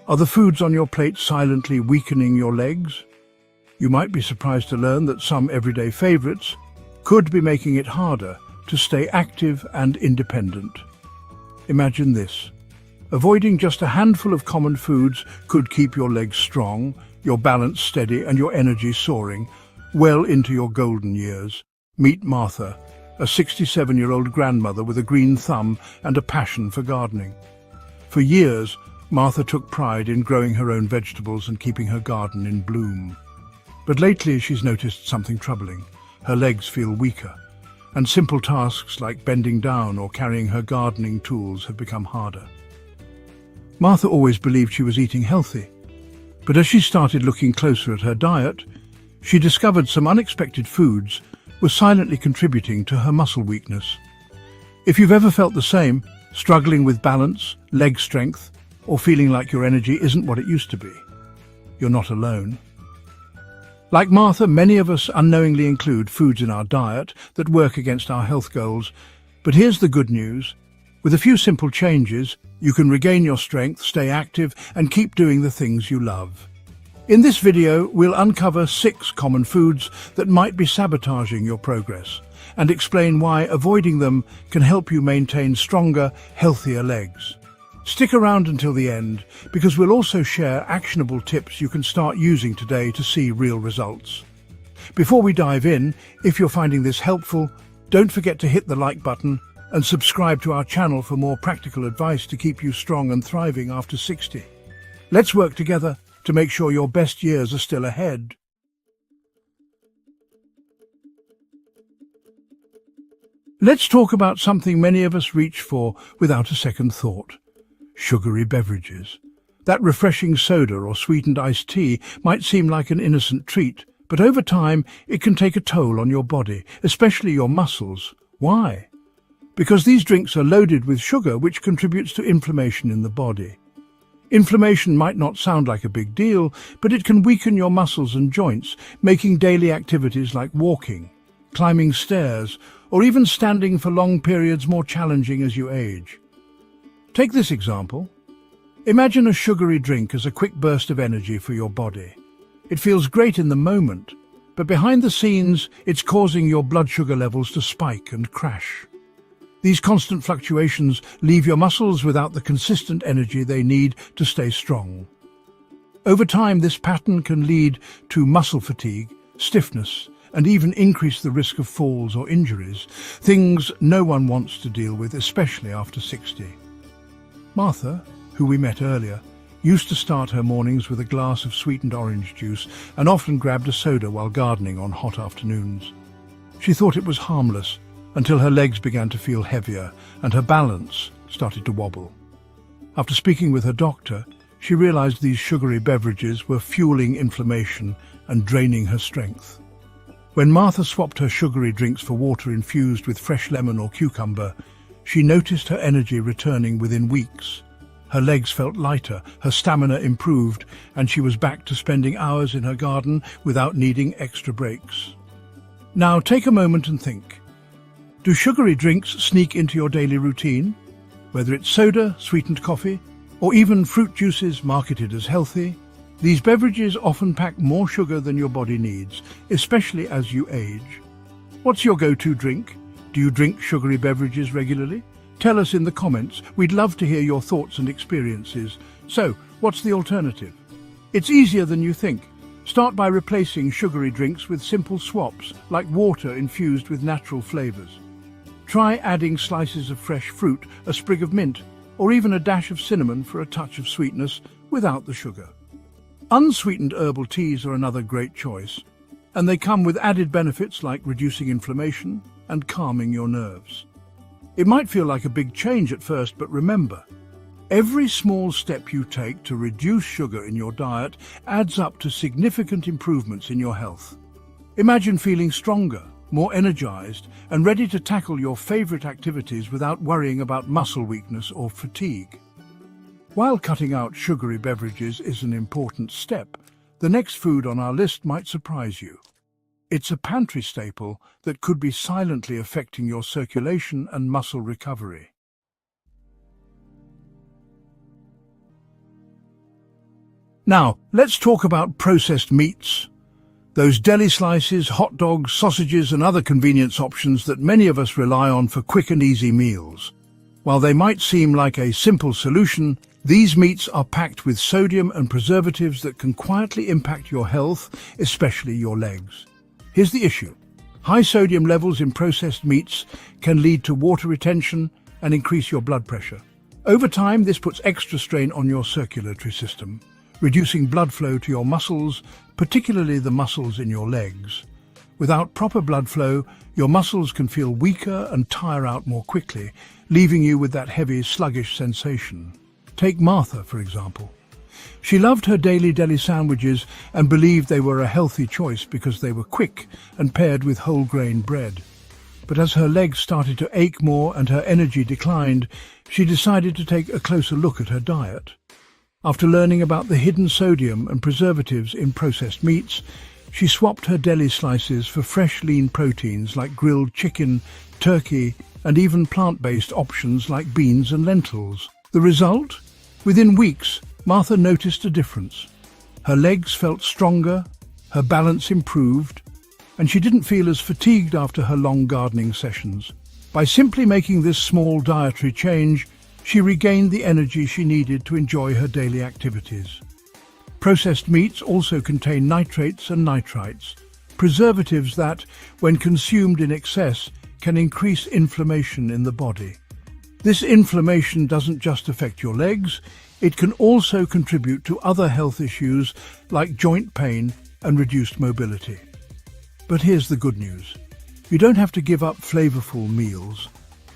Are the foods on your plate silently weakening your legs? You might be surprised to learn that some everyday favorites could be making it harder to stay active and independent. Imagine this. Avoiding just a handful of common foods could keep your legs strong, your balance steady, and your energy soaring well into your golden years. Meet Martha, a 67-year-old grandmother with a green thumb and a passion for gardening. For years, Martha took pride in growing her own vegetables and keeping her garden in bloom. But lately she's noticed something troubling. Her legs feel weaker, and simple tasks like bending down or carrying her gardening tools have become harder. Martha always believed she was eating healthy, but as she started looking closer at her diet, she discovered some unexpected foods were silently contributing to her muscle weakness. If you've ever felt the same, struggling with balance, leg strength, or feeling like your energy isn't what it used to be, you're not alone. Like Martha, many of us unknowingly include foods in our diet that work against our health goals. But here's the good news. With a few simple changes, you can regain your strength, stay active, and keep doing the things you love. In this video, we'll uncover 6 common foods that might be sabotaging your progress and explain why avoiding them can help you maintain stronger, healthier legs. Stick around until the end, because we'll also share actionable tips you can start using today to see real results. Before we dive in, if you're finding this helpful, don't forget to hit the like button and subscribe to our channel for more practical advice to keep you strong and thriving after 60. Let's work together to make sure your best years are still ahead. Let's talk about something many of us reach for without a second thought. Sugary beverages. That refreshing soda or sweetened iced tea might seem like an innocent treat, but over time it can take a toll on your body, especially your muscles. Why? Because these drinks are loaded with sugar, which contributes to inflammation in the body. Inflammation might not sound like a big deal, but it can weaken your muscles and joints, making daily activities like walking, climbing stairs, or even standing for long periods more challenging as you age. Take this example. Imagine a sugary drink as a quick burst of energy for your body. It feels great in the moment, but behind the scenes, it's causing your blood sugar levels to spike and crash. These constant fluctuations leave your muscles without the consistent energy they need to stay strong. Over time, this pattern can lead to muscle fatigue, stiffness, and even increase the risk of falls or injuries, things no one wants to deal with, especially after 60. Martha, who we met earlier, used to start her mornings with a glass of sweetened orange juice and often grabbed a soda while gardening on hot afternoons. She thought it was harmless until her legs began to feel heavier and her balance started to wobble. After speaking with her doctor, she realized these sugary beverages were fueling inflammation and draining her strength. When Martha swapped her sugary drinks for water infused with fresh lemon or cucumber, she noticed her energy returning within weeks. Her legs felt lighter, her stamina improved, and she was back to spending hours in her garden without needing extra breaks. Now take a moment and think. Do sugary drinks sneak into your daily routine? Whether it's soda, sweetened coffee, or even fruit juices marketed as healthy, these beverages often pack more sugar than your body needs, especially as you age. What's your go-to drink? Do you drink sugary beverages regularly? Tell us in the comments. We'd love to hear your thoughts and experiences. So, what's the alternative? It's easier than you think. Start by replacing sugary drinks with simple swaps, like water infused with natural flavors. Try adding slices of fresh fruit, a sprig of mint, or even a dash of cinnamon for a touch of sweetness without the sugar. Unsweetened herbal teas are another great choice, and they come with added benefits like reducing inflammation and calming your nerves. It might feel like a big change at first, but remember, every small step you take to reduce sugar in your diet adds up to significant improvements in your health. Imagine feeling stronger, more energized, and ready to tackle your favorite activities without worrying about muscle weakness or fatigue. While cutting out sugary beverages is an important step, the next food on our list might surprise you. It's a pantry staple that could be silently affecting your circulation and muscle recovery. Now, let's talk about processed meats. Those deli slices, hot dogs, sausages and other convenience options that many of us rely on for quick and easy meals. While they might seem like a simple solution, these meats are packed with sodium and preservatives that can quietly impact your health, especially your legs. Here's the issue. High sodium levels in processed meats can lead to water retention and increase your blood pressure. Over time, this puts extra strain on your circulatory system, reducing blood flow to your muscles, particularly the muscles in your legs. Without proper blood flow, your muscles can feel weaker and tire out more quickly, leaving you with that heavy, sluggish sensation. Take Martha, for example. She loved her daily deli sandwiches and believed they were a healthy choice because they were quick and paired with whole grain bread. But as her legs started to ache more and her energy declined, she decided to take a closer look at her diet. After learning about the hidden sodium and preservatives in processed meats, she swapped her deli slices for fresh lean proteins like grilled chicken, turkey, and even plant-based options like beans and lentils. The result? Within weeks, Martha noticed a difference. Her legs felt stronger, her balance improved, and she didn't feel as fatigued after her long gardening sessions. By simply making this small dietary change, she regained the energy she needed to enjoy her daily activities. Processed meats also contain nitrates and nitrites, preservatives that, when consumed in excess, can increase inflammation in the body. This inflammation doesn't just affect your legs, it can also contribute to other health issues like joint pain and reduced mobility. But here's the good news. You don't have to give up flavorful meals.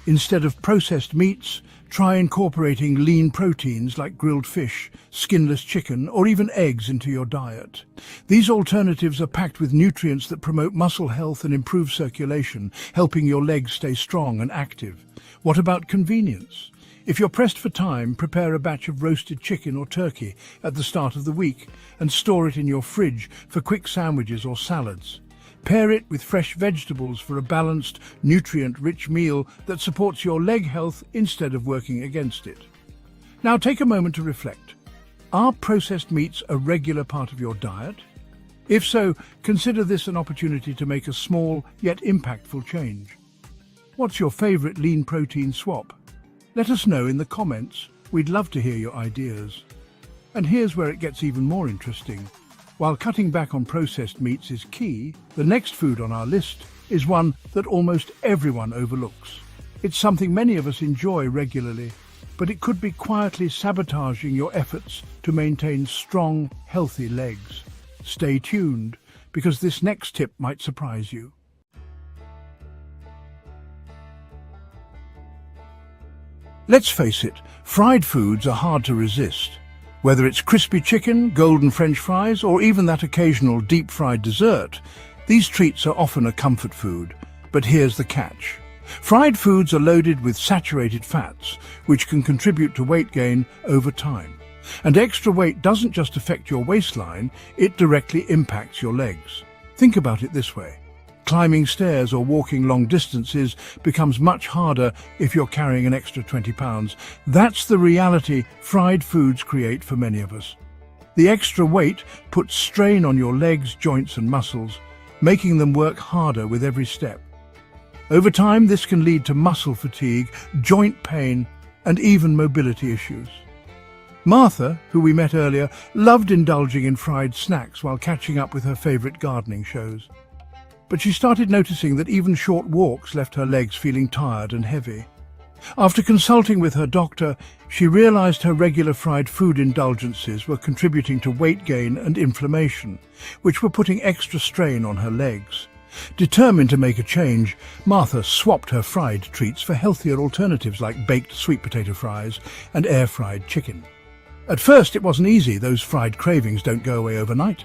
Instead of processed meats, try incorporating lean proteins like grilled fish, skinless chicken, or even eggs into your diet. These alternatives are packed with nutrients that promote muscle health and improve circulation, helping your legs stay strong and active. What about convenience? If you're pressed for time, prepare a batch of roasted chicken or turkey at the start of the week and store it in your fridge for quick sandwiches or salads. Pair it with fresh vegetables for a balanced, nutrient-rich meal that supports your leg health instead of working against it. Now take a moment to reflect. Are processed meats a regular part of your diet? If so, consider this an opportunity to make a small yet impactful change. What's your favorite lean protein swap? Let us know in the comments. We'd love to hear your ideas. And here's where it gets even more interesting. While cutting back on processed meats is key, the next food on our list is one that almost everyone overlooks. It's something many of us enjoy regularly, but it could be quietly sabotaging your efforts to maintain strong, healthy legs. Stay tuned, because this next tip might surprise you. Let's face it, fried foods are hard to resist. Whether it's crispy chicken, golden French fries, or even that occasional deep-fried dessert, these treats are often a comfort food. But here's the catch. Fried foods are loaded with saturated fats, which can contribute to weight gain over time. And extra weight doesn't just affect your waistline, it directly impacts your legs. Think about it this way. Climbing stairs or walking long distances becomes much harder if you're carrying an extra 20 pounds. That's the reality fried foods create for many of us. The extra weight puts strain on your legs, joints and muscles, making them work harder with every step. Over time, this can lead to muscle fatigue, joint pain, and even mobility issues. Martha, who we met earlier, loved indulging in fried snacks while catching up with her favorite gardening shows. But she started noticing that even short walks left her legs feeling tired and heavy. After consulting with her doctor, she realized her regular fried food indulgences were contributing to weight gain and inflammation, which were putting extra strain on her legs. Determined to make a change, Martha swapped her fried treats for healthier alternatives like baked sweet potato fries and air-fried chicken. At first it wasn't easy, those fried cravings don't go away overnight.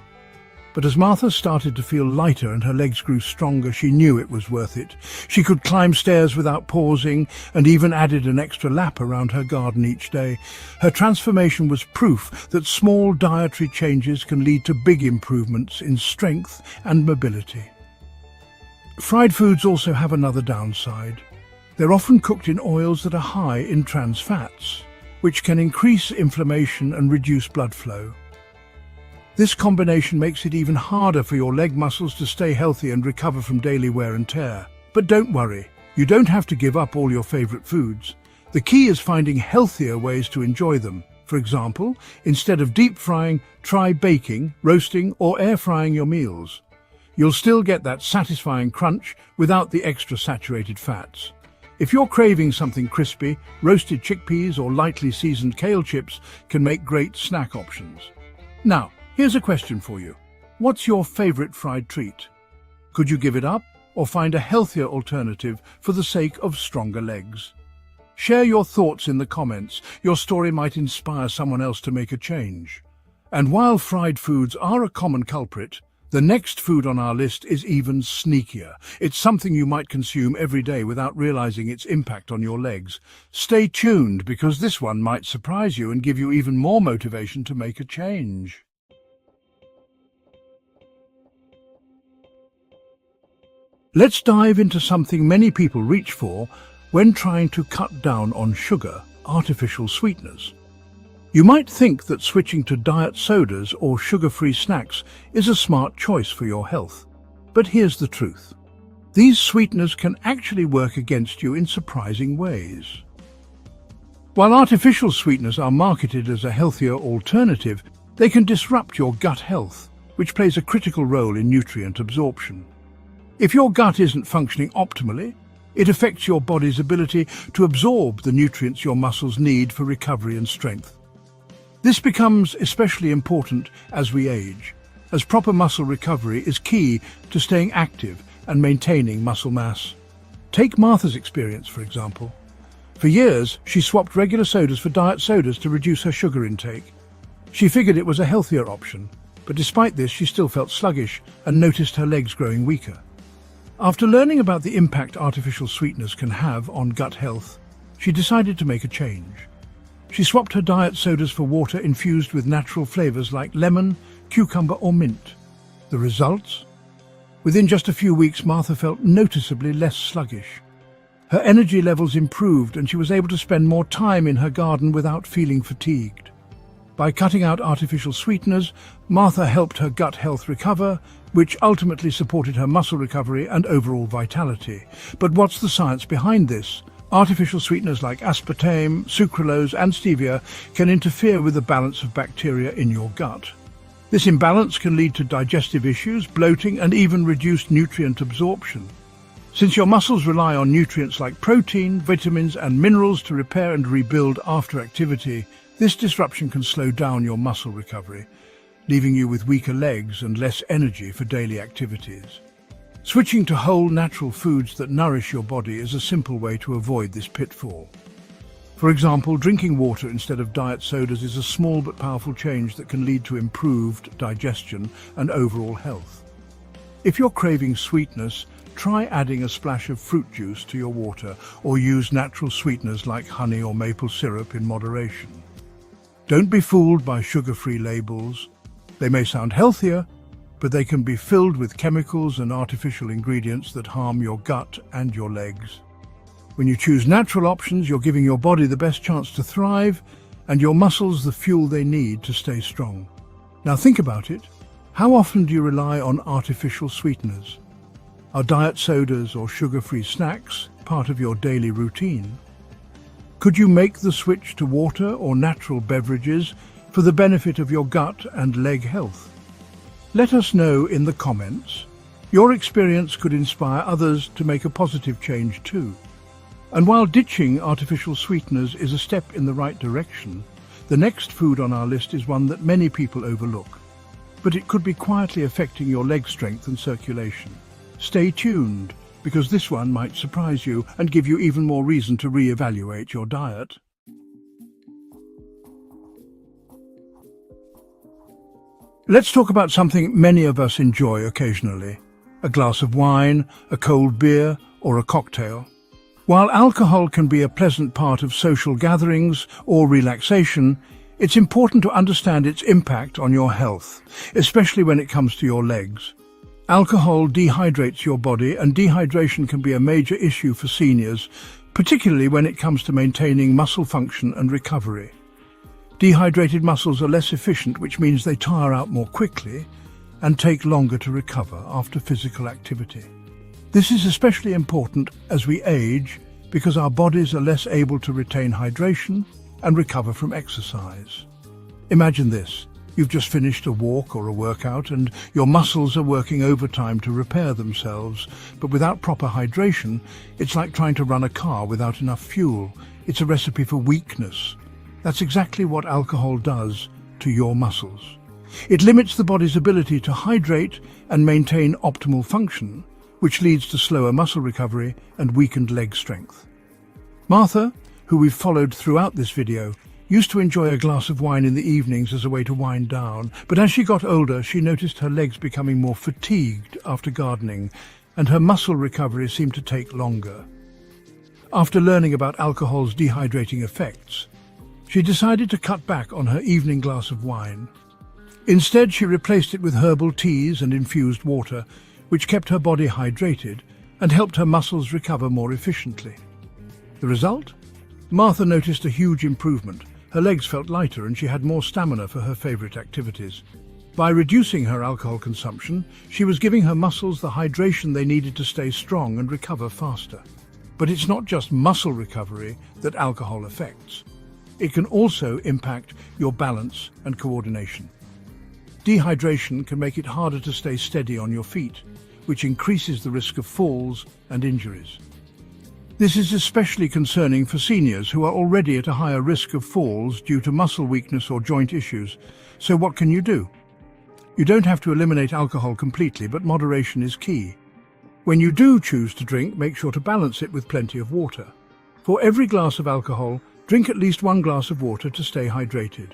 But as Martha started to feel lighter and her legs grew stronger, she knew it was worth it. She could climb stairs without pausing and even added an extra lap around her garden each day. Her transformation was proof that small dietary changes can lead to big improvements in strength and mobility. Fried foods also have another downside. They're often cooked in oils that are high in trans fats, which can increase inflammation and reduce blood flow. This combination makes it even harder for your leg muscles to stay healthy and recover from daily wear and tear. But don't worry, you don't have to give up all your favorite foods. The key is finding healthier ways to enjoy them. For example, instead of deep frying, try baking, roasting, or air frying your meals. You'll still get that satisfying crunch without the extra saturated fats. If you're craving something crispy, roasted chickpeas or lightly seasoned kale chips can make great snack options. Now, here's a question for you. What's your favorite fried treat? Could you give it up or find a healthier alternative for the sake of stronger legs? Share your thoughts in the comments. Your story might inspire someone else to make a change. And while fried foods are a common culprit, the next food on our list is even sneakier. It's something you might consume every day without realizing its impact on your legs. Stay tuned because this one might surprise you and give you even more motivation to make a change. Let's dive into something many people reach for when trying to cut down on sugar, artificial sweeteners. You might think that switching to diet sodas or sugar-free snacks is a smart choice for your health. But here's the truth. These sweeteners can actually work against you in surprising ways. While artificial sweeteners are marketed as a healthier alternative, they can disrupt your gut health, which plays a critical role in nutrient absorption. If your gut isn't functioning optimally, it affects your body's ability to absorb the nutrients your muscles need for recovery and strength. This becomes especially important as we age, as proper muscle recovery is key to staying active and maintaining muscle mass. Take Martha's experience, for example. For years, she swapped regular sodas for diet sodas to reduce her sugar intake. She figured it was a healthier option, but despite this, she still felt sluggish and noticed her legs growing weaker. After learning about the impact artificial sweeteners can have on gut health, she decided to make a change. She swapped her diet sodas for water infused with natural flavors like lemon, cucumber or mint. The results? Within just a few weeks, Martha felt noticeably less sluggish. Her energy levels improved and she was able to spend more time in her garden without feeling fatigued. By cutting out artificial sweeteners, Martha helped her gut health recover, which ultimately supported her muscle recovery and overall vitality. But what's the science behind this? Artificial sweeteners like aspartame, sucralose and stevia can interfere with the balance of bacteria in your gut. This imbalance can lead to digestive issues, bloating and even reduced nutrient absorption. Since your muscles rely on nutrients like protein, vitamins and minerals to repair and rebuild after activity, this disruption can slow down your muscle recovery, leaving you with weaker legs and less energy for daily activities. Switching to whole natural foods that nourish your body is a simple way to avoid this pitfall. For example, drinking water instead of diet sodas is a small but powerful change that can lead to improved digestion and overall health. If you're craving sweetness, try adding a splash of fruit juice to your water or use natural sweeteners like honey or maple syrup in moderation. Don't be fooled by sugar-free labels. They may sound healthier, but they can be filled with chemicals and artificial ingredients that harm your gut and your legs. When you choose natural options, you're giving your body the best chance to thrive and your muscles the fuel they need to stay strong. Now think about it. How often do you rely on artificial sweeteners? Are diet sodas or sugar-free snacks part of your daily routine? Could you make the switch to water or natural beverages for the benefit of your gut and leg health? Let us know in the comments. Your experience could inspire others to make a positive change too. And while ditching artificial sweeteners is a step in the right direction, the next food on our list is one that many people overlook. But it could be quietly affecting your leg strength and circulation. Stay tuned, because this one might surprise you and give you even more reason to re-evaluate your diet. Let's talk about something many of us enjoy occasionally: a glass of wine, a cold beer, or a cocktail. While alcohol can be a pleasant part of social gatherings or relaxation, it's important to understand its impact on your health, especially when it comes to your legs. Alcohol dehydrates your body, and dehydration can be a major issue for seniors, particularly when it comes to maintaining muscle function and recovery. Dehydrated muscles are less efficient, which means they tire out more quickly and take longer to recover after physical activity. This is especially important as we age because our bodies are less able to retain hydration and recover from exercise. Imagine this. You've just finished a walk or a workout and your muscles are working overtime to repair themselves, but without proper hydration, it's like trying to run a car without enough fuel. It's a recipe for weakness. That's exactly what alcohol does to your muscles. It limits the body's ability to hydrate and maintain optimal function, which leads to slower muscle recovery and weakened leg strength. Martha, who we've followed throughout this video, used to enjoy a glass of wine in the evenings as a way to wind down, but as she got older, she noticed her legs becoming more fatigued after gardening, and her muscle recovery seemed to take longer. After learning about alcohol's dehydrating effects, she decided to cut back on her evening glass of wine. Instead, she replaced it with herbal teas and infused water, which kept her body hydrated and helped her muscles recover more efficiently. The result? Martha noticed a huge improvement. Her legs felt lighter and she had more stamina for her favorite activities. By reducing her alcohol consumption, she was giving her muscles the hydration they needed to stay strong and recover faster. But it's not just muscle recovery that alcohol affects. It can also impact your balance and coordination. Dehydration can make it harder to stay steady on your feet, which increases the risk of falls and injuries. This is especially concerning for seniors who are already at a higher risk of falls due to muscle weakness or joint issues. So what can you do? You don't have to eliminate alcohol completely, but moderation is key. When you do choose to drink, make sure to balance it with plenty of water. For every glass of alcohol, drink at least 1 glass of water to stay hydrated.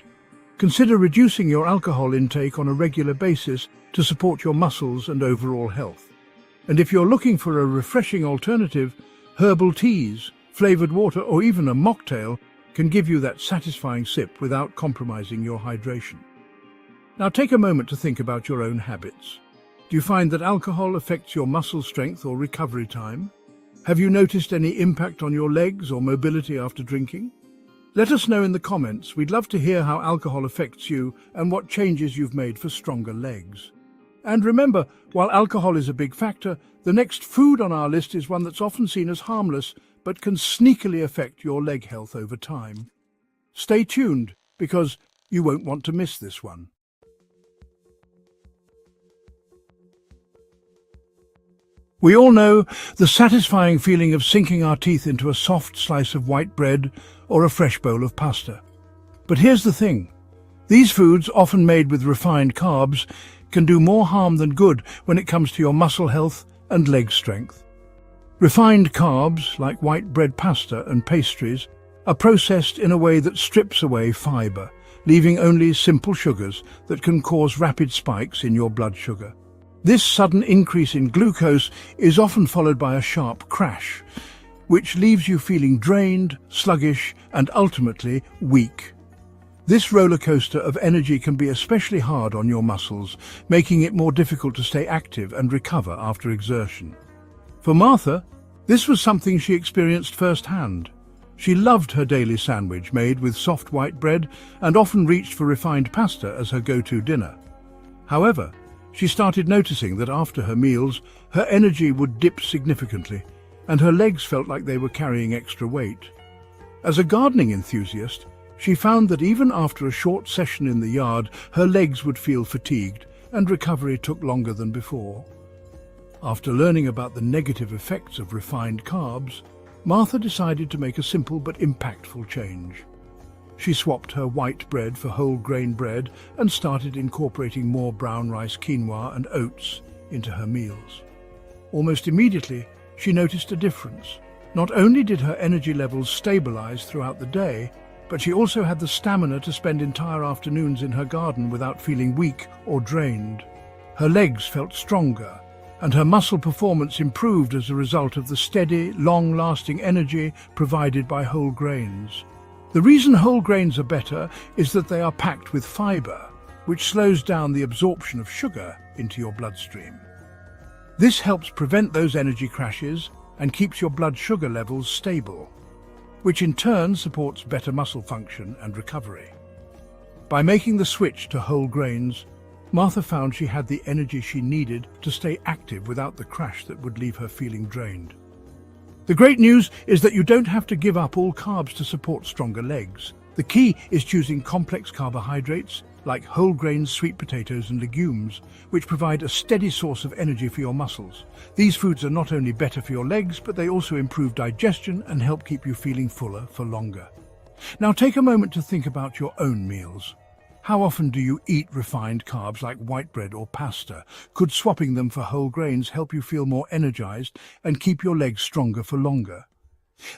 Consider reducing your alcohol intake on a regular basis to support your muscles and overall health. And if you're looking for a refreshing alternative, herbal teas, flavored water, or even a mocktail can give you that satisfying sip without compromising your hydration. Now take a moment to think about your own habits. Do you find that alcohol affects your muscle strength or recovery time? Have you noticed any impact on your legs or mobility after drinking? Let us know in the comments. We'd love to hear how alcohol affects you and what changes you've made for stronger legs. And remember, while alcohol is a big factor, the next food on our list is one that's often seen as harmless, but can sneakily affect your leg health over time. Stay tuned, because you won't want to miss this one. We all know the satisfying feeling of sinking our teeth into a soft slice of white bread or a fresh bowl of pasta. But here's the thing. These foods, often made with refined carbs, can do more harm than good when it comes to your muscle health and leg strength. Refined carbs, like white bread pasta and pastries, are processed in a way that strips away fiber, leaving only simple sugars that can cause rapid spikes in your blood sugar. This sudden increase in glucose is often followed by a sharp crash, which leaves you feeling drained, sluggish, and ultimately weak. This roller coaster of energy can be especially hard on your muscles, making it more difficult to stay active and recover after exertion. For Martha, this was something she experienced firsthand. She loved her daily sandwich made with soft white bread and often reached for refined pasta as her go-to dinner. However, she started noticing that after her meals, her energy would dip significantly, and her legs felt like they were carrying extra weight. As a gardening enthusiast, she found that even after a short session in the yard, her legs would feel fatigued, and recovery took longer than before. After learning about the negative effects of refined carbs, Martha decided to make a simple but impactful change. She swapped her white bread for whole grain bread and started incorporating more brown rice, quinoa and oats into her meals. Almost immediately, she noticed a difference. Not only did her energy levels stabilize throughout the day, but she also had the stamina to spend entire afternoons in her garden without feeling weak or drained. Her legs felt stronger, and her muscle performance improved as a result of the steady, long-lasting energy provided by whole grains. The reason whole grains are better is that they are packed with fiber, which slows down the absorption of sugar into your bloodstream. This helps prevent those energy crashes and keeps your blood sugar levels stable, which in turn supports better muscle function and recovery. By making the switch to whole grains, Martha found she had the energy she needed to stay active without the crash that would leave her feeling drained. The great news is that you don't have to give up all carbs to support stronger legs. The key is choosing complex carbohydrates like whole grains, sweet potatoes and legumes, which provide a steady source of energy for your muscles. These foods are not only better for your legs, but they also improve digestion and help keep you feeling fuller for longer. Now take a moment to think about your own meals. How often do you eat refined carbs like white bread or pasta? Could swapping them for whole grains help you feel more energized and keep your legs stronger for longer?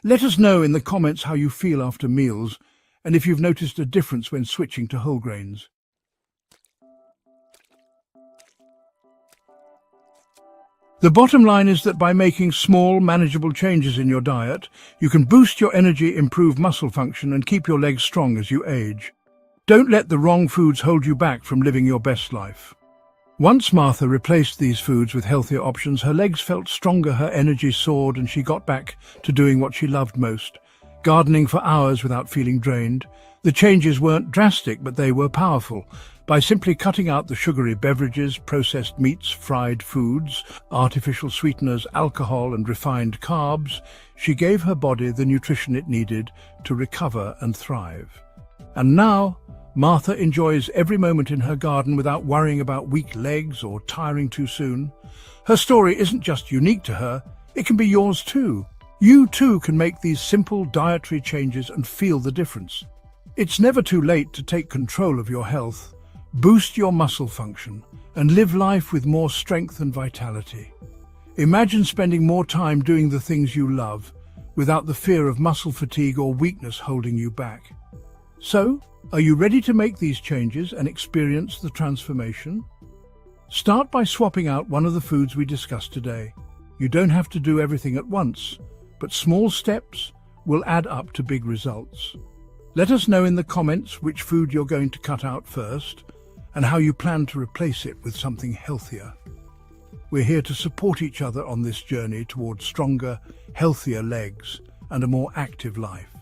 Let us know in the comments how you feel after meals and if you've noticed a difference when switching to whole grains. The bottom line is that by making small, manageable changes in your diet, you can boost your energy, improve muscle function, and keep your legs strong as you age. Don't let the wrong foods hold you back from living your best life. Once Martha replaced these foods with healthier options, her legs felt stronger, her energy soared, and she got back to doing what she loved most, gardening for hours without feeling drained. The changes weren't drastic, but they were powerful. By simply cutting out the sugary beverages, processed meats, fried foods, artificial sweeteners, alcohol and refined carbs, she gave her body the nutrition it needed to recover and thrive. And now, Martha enjoys every moment in her garden without worrying about weak legs or tiring too soon. Her story isn't just unique to her, it can be yours too. You too can make these simple dietary changes and feel the difference. It's never too late to take control of your health, boost your muscle function, and live life with more strength and vitality. Imagine spending more time doing the things you love, without the fear of muscle fatigue or weakness holding you back. So, are you ready to make these changes and experience the transformation? Start by swapping out one of the foods we discussed today. You don't have to do everything at once, but small steps will add up to big results. Let us know in the comments which food you're going to cut out first and how you plan to replace it with something healthier. We're here to support each other on this journey towards stronger, healthier legs and a more active life.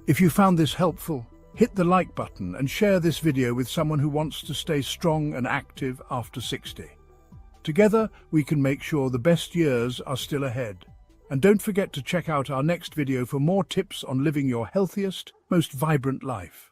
If you found this helpful, hit the like button and share this video with someone who wants to stay strong and active after 60. Together, we can make sure the best years are still ahead. And don't forget to check out our next video for more tips on living your healthiest, most vibrant life.